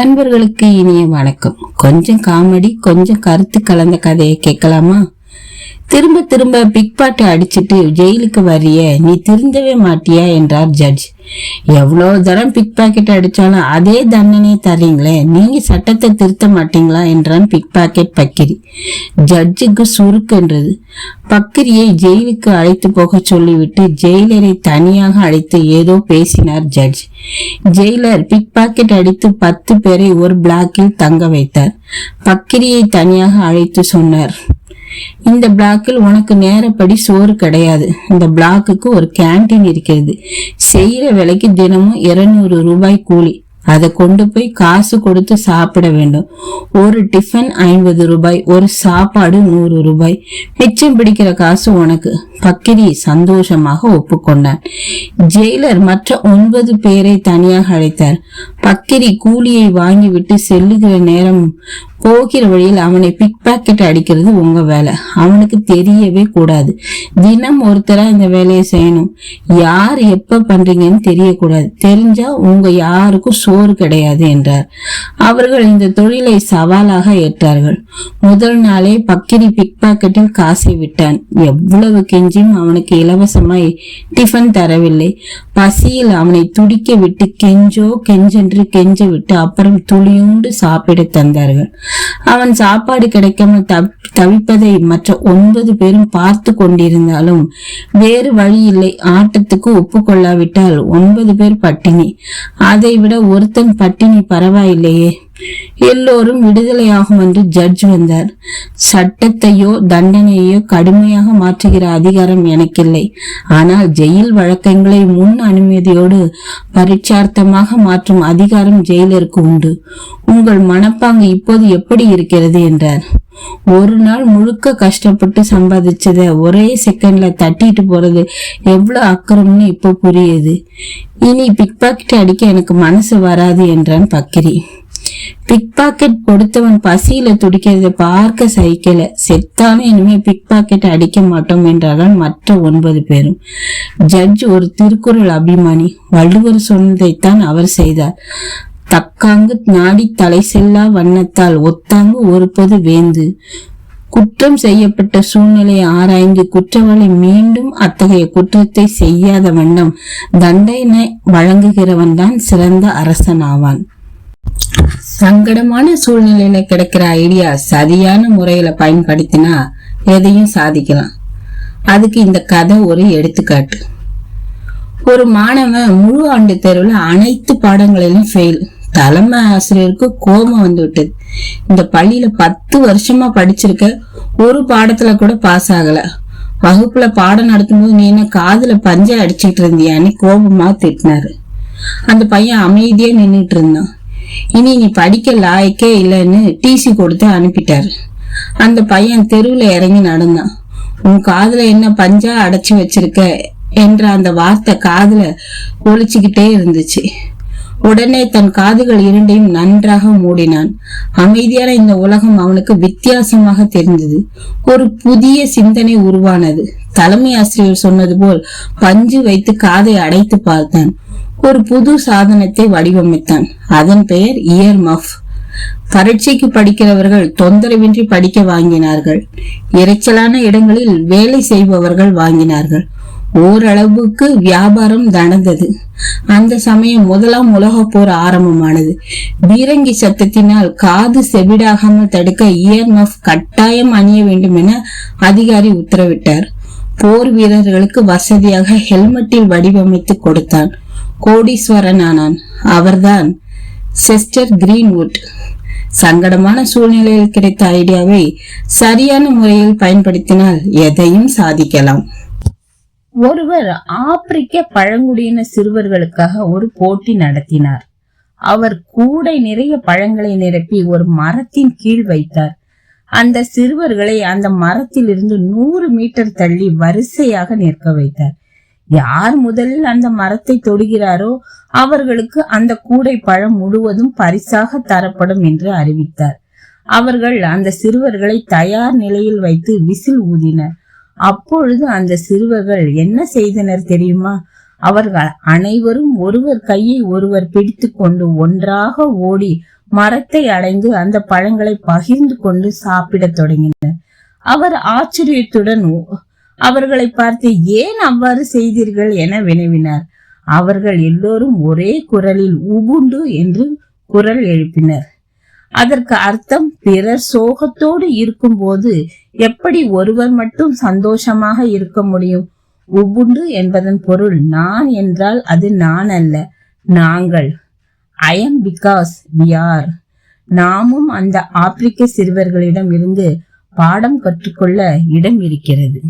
நண்பர்களுக்கு இனிய வணக்கம். கொஞ்சம் காமெடி, கொஞ்சம் கருத்து கலந்த கதையை கேட்கலாமா? திரும்ப திரும்ப பிக் பாட்டு அடிச்சிட்டு ஜெயிலுக்கு வரிய, நீ திருந்தவே மாட்டியா என்றார் ஜட்ஜ். எவ்வளவு தரம் பிக் பாக்கெட் அடிச்சாலும் அதே தண்டனை தரீங்களே, நீங்க சட்டத்தை திருத்த மாட்டீங்களா என்றான் பிக் பாக்கெட் பக்கிரி. ஜட்ஜுக்கு சுருக்கென்றது. பக்கிரியை ஜெயிலுக்கு அழைத்து போக சொல்லிவிட்டு ஜெயிலரை தனியாக அழைத்து ஏதோ பேசினார் ஜட்ஜ். ஜெயிலர் பிக் பாக்கெட் அடித்து 10 பேரை ஒரு பிளாக்கில் தங்க வைத்தார். பக்கிரியை தனியாக அழைத்து சொன்னார், இந்த பிளாக்கில் உனக்கு நேரப்படி சோறு கிடையாது. இந்த பிளாக்குக்கு ஒரு கேண்டீன் இருக்கிறது. செய்யற வேலைக்கு தினமும் 200 ரூபாய் கூலி. அதை கொண்டு போய் காசு கொடுத்து சாப்பிட வேண்டும். ஒரு டிஃபன் 50 ரூபாய், ஒரு சாப்பாடு 100 ரூபாய். மிச்சம் பிடிக்கிற காசு உனக்கு. பக்கிரி சந்தோஷமாக ஒப்புக்கொண்டான். ஜெயிலர் மற்ற 9 பேரை தனியாக அழைத்தார். பக்கிரி கூலியை வாங்கிவிட்டு செல்லுகிற நேரம் போகிற வழியில் அவனை பிக் பாக்கெட் அடிக்கிறது உங்க வேலை. அவனுக்கு தெரியவே கூடாது. தினம் ஒருத்தரா இந்த வேலையை செய்யணும். யார் எப்ப பண்றீங்கன்னு தெரியக்கூடாது. தெரிஞ்சா உங்க யாருக்கும் சோறு கிடையாது என்றார். அவர்கள் இந்த தொழிலை சவாலாக ஏற்றார்கள். முதல் நாளே பக்கிரி பிக் பாக்கெட்டில் காசை விட்டான். எவ்வளவு கெஞ்சும் அவனுக்கு இலவசமாய் டிஃபன் தரவில்லை. பசியில் அவனை துடிக்க விட்டு கெஞ்சென்று கெஞ்ச விட்டு அப்புறம் துளியுண்டு சாப்பிட தந்தார்கள். அவன் சாப்பாடு கிடைக்காமல் தவிப்பதை மற்ற 9 பேரும் பார்த்து கொண்டிருந்தாலும் வேறு வழி இல்லை. ஆட்டத்துக்கு ஒப்புக்கொள்ளாவிட்டால் 9 பேர் பட்டினி. அதை விட ஒருத்தன் பட்டினி பரவாயில்லையே. எல்லோரும் விடுதலையாகும் என்று ஜட்ஜ் வந்தார். சட்டத்தையோ தண்டனையோ கடுமையாக மாற்றுகிற அதிகாரம் எனக்கில்லை. ஆனால் ஜெயில் வழக்கங்களை முன் அனுமதியோடு பரீட்சார்த்தமாக மாற்றும் அதிகாரம் ஜெயிலருக்கு உண்டு. உங்கள் மனப்பாங்கு இப்போது எப்படி இருக்கிறது என்றார். ஒரு நாள் முழுக்க கஷ்டப்பட்டு சம்பாதிச்சத ஒரே செகண்ட்ல தட்டிட்டு போறது எவ்வளவு அக்கறம்னு இப்போ புரியுது. இனி பிக் பாக்கெட் அடிக்க எனக்கு மனசு வராது என்றான் பக்கிரி. பிக் பாக்கெட் கொடுத்தவன் பசியில துடிக்கிறத பார்க்க சகிக்கல. செத்தாலும் இனிமே பிக் பாக்கெட் அடிக்க மாட்டோம் என்றார்கள் மற்ற 9 பேரும். ஜட்ஜ் ஒரு திருக்குறள் அபிமானி. வள்ளுவர் சொன்னதைத்தான் அவர் செய்தார். தக்காங்கு நாடி தலை செல்லா வண்ணத்தால் ஒத்தாங்கு ஒரு பொது வேந்து. குற்றம் செய்யப்பட்ட சூழ்நிலையை ஆராய்ந்து குற்றவாளி மீண்டும் அத்தகைய குற்றத்தை செய்யாத வண்ணம் தண்டனை வழங்குகிறவன் தான் சிறந்த அரசன் ஆவான். சங்கடமான சூழ்நிலையில கிடைக்கிற ஐடியா சரியான முறையில பயன்படுத்தினா எதையும் சாதிக்கலாம். அதுக்கு இந்த கதை ஒரு எடுத்துக்காட்டு. ஒரு மாணவன் முழு ஆண்டு தேர்வுல அனைத்து பாடங்களிலும் ஃபெயில். தலைமை ஆசிரியருக்கு கோபம் வந்து விட்டது. இந்த பள்ளியில 10 வருஷமா படிச்சிருக்க, ஒரு பாடத்துல கூட பாஸ் ஆகல. வகுப்புல பாடம் நடத்தும் போது நீ என்ன காதுல பஞ்சை அடிச்சுட்டு இருந்தியான்னு கோபமா திட்டினாரு. அந்த பையன் அமைதியா நின்றுட்டு இருந்தான். இனி நீ படிக்க லாய்க்கே இல்லைன்னு டிசி கொடுத்து அனுப்பிட்டாரு. அந்த பையன் தெருவுல இறங்கி நடந்தான். உன் காதுல என்ன பஞ்சா அடைச்சு வச்சிருக்க என்ற அந்த வார்த்தை காதுல ஒலிச்சுக்கிட்டே இருந்துச்சு. உடனே தன் காதுகள் 2ஐயும் நன்றாக மூடினான். அமைதியான இந்த உலகம் அவனுக்கு வித்தியாசமாக தெரிந்தது. ஒரு புதிய சிந்தனை உருவானது. தலைமை ஆசிரியர் சொன்னது போல் பஞ்சு வைத்து காதை அடைத்து பார்த்தான். ஒரு புது சாதனத்தை வடிவமைத்தான். அதன் பெயர் இயர் மஃப். பரீட்சைக்கு படிக்கிறவர்கள் தொந்தரவின்றி படிக்க வாங்கினார்கள். இறைச்சலான இடங்களில் வேலை செய்பவர்கள் வாங்கினார்கள். ஓரளவுக்கு வியாபாரம் நடந்தது. அந்த சமயம் 1ஆம் உலக போர் ஆரம்பமானது. பீரங்கி சத்தத்தினால் காது செவிடாகாமல் தடுக்க இயர் மஃப் கட்டாயம் அணிய வேண்டும் என அதிகாரி உத்தரவிட்டார். போர் வீரர்களுக்கு வசதியாக ஹெல்மெட்டில் வடிவமைத்து கொடுத்தான். கோடீஸ்வரன் ஆனான். அவர்தான் செஸ்டர் கிரீன்வுட். சங்கடமான சூழ்நிலையில் கிடைத்த ஐடியாவை சரியான முறையில் பயன்படுத்தினால் எதையும் சாதிக்கலாம். ஒருவர் ஆப்பிரிக்க பழங்குடியின சிறுவர்களுக்காக ஒரு போட்டி நடத்தினார். அவர் கூடை நிறைய பழங்களை நிரப்பி ஒரு மரத்தின் கீழ் வைத்தார். அந்த சிறுவர்களை அந்த மரத்திலிருந்து 100 மீட்டர் தள்ளி வரிசையாக நிற்க வைத்தார். யார் முதலில் அந்த மரத்தை தொடுகிறாரோ அவர்களுக்கு அந்த கூடை பழம் முழுவதும் பரிசாக தரப்படும் என்று அறிவித்தார். அவர்கள் அந்த சிறுவர்களை தயார் நிலையில் வைத்து விசில் ஊதினர். அப்பொழுது அந்த சிறுவர்கள் என்ன செய்தனர் தெரியுமா? அவர்கள் அனைவரும் ஒருவர் கையை ஒருவர் பிடித்து கொண்டு ஒன்றாக ஓடி மரத்தை அடைந்து அந்த பழங்களை பகிர்ந்து கொண்டு சாப்பிடத் தொடங்கினர். அவர் ஆச்சரியத்துடன் அவர்களை பார்த்து ஏன் அவ்வாறு செய்தீர்கள் என வினவினார். அவர்கள் எல்லோரும் ஒரே குரலில் உபுண்டு என்று குரல் எழுப்பினர். அதற்கு அர்த்தம், பிறர் சோகத்தோடு இருக்கும் போது எப்படி ஒருவர் மட்டும் சந்தோஷமாக இருக்க முடியும்? உபுண்டு என்பதன் பொருள் நான் என்றால் அது நான் அல்ல, நாங்கள். I am because we are. நாமும் அந்த ஆப்பிரிக்க சிறுவர்களிடம் இருந்து பாடம் கற்றுக்கொள்ள இடம் இருக்கிறது.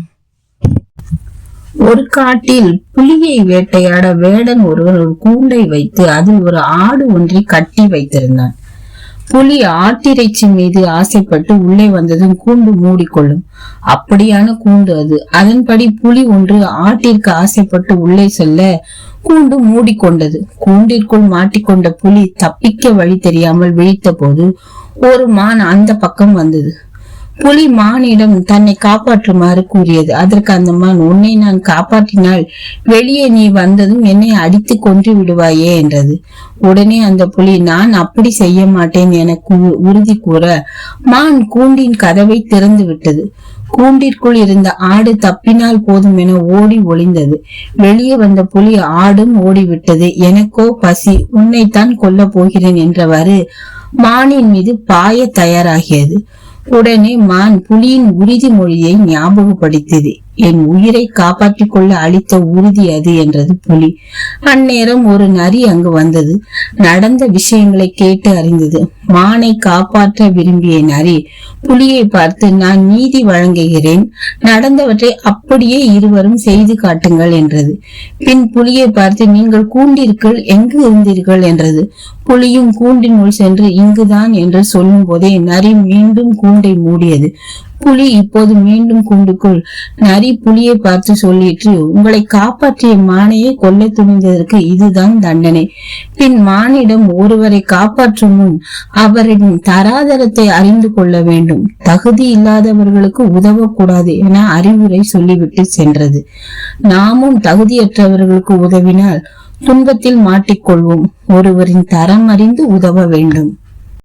ஒரு காட்டில் புலியை வேட்டையாட வேடன் ஒருவர் ஒரு கூண்டை வைத்து அதில் ஒரு ஆடு ஒன்றை கட்டி வைத்திருந்தான். புலி ஆட்டிறைச்சி மீது ஆசைப்பட்டு உள்ளே வந்ததும் கூண்டு மூடிக்கொள்ளும். அப்படியான கூண்டு அது. அதன்படி புலி ஒன்று ஆட்டிற்கு ஆசைப்பட்டு உள்ளே செல்ல கூண்டு மூடிக்கொண்டது. கூண்டிற்குள் மாட்டிக்கொண்ட புலி தப்பிக்க வழி தெரியாமல் விழித்த போது ஒரு மான் அந்த பக்கம் வந்தது. புலி மானிடம் தன்னை காப்பாற்றுமாறு கூறியது. அதற்கு அந்த மான், உன்னை நான் காப்பாற்றினால் வெளியே நீ வந்ததும் என்னை அடித்து கொன்று விடுவாயே என்றது. உடனே அந்த புலி, நான் அப்படி செய்ய மாட்டேன் என உறுதி கூற மான் கூண்டின் கதவை திறந்து விட்டது. கூண்டிற்குள் இருந்த ஆடு தப்பினால் போதும் என ஓடி ஒளிந்தது. வெளியே வந்த புலி ஆடும் ஓடிவிட்டது. எனக்கோ பசி, உன்னைத்தான் கொல்ல போகிறேன் என்றவாறு மானின் மீது பாய தயாராகியது. உடனே மான் புலியின் உறுதிமொழியை ஞாபகப்படுத்தியது. என் உயிரை காப்பாற்றிக் கொள்ள அளித்த உறுதி அது என்றது புலி. அந்நேரம் ஒரு நரி அங்கு வந்தது. நடந்த விஷயங்களை கேட்டு அறிந்தது. மானை காப்பாற்ற விரும்பிய நரி புலியை பார்த்து, நான் நீதி வழங்குகிறேன், நடந்தவற்றை அப்படியே இருவரும் செய்து காட்டுங்கள் என்றது. பின் புலியை பார்த்து, நீங்கள் கூண்டிற்குள் எங்கு இருந்தீர்கள் என்றது. புலியும் கூண்டினுள் சென்று இங்குதான் என்று சொல்லும் போதே நரி மீண்டும் கூண்டை மூடியது. புலி இப்போது மீண்டும் கூண்டுக்குள். நரி புலியை பார்த்து சொல்லிற்று, உங்களை காப்பாற்றிய மானையே கொல்ல துணிந்ததற்கு இதுதான் தண்டனை. பின் மானிடம் ஒருவரை காப்பாற்றும் முன் அவரின் தராதரத்தை அறிந்து கொள்ள வேண்டும். தகுதி இல்லாதவர்களுக்கு உதவக்கூடாது என அறிவுரை சொல்லிவிட்டு சென்றது. நாமும் தகுதியற்றவர்களுக்கு உதவினால் துன்பத்தில் மாட்டிக்கொள்வோம். ஒருவரின் தரம் அறிந்து உதவ வேண்டும்.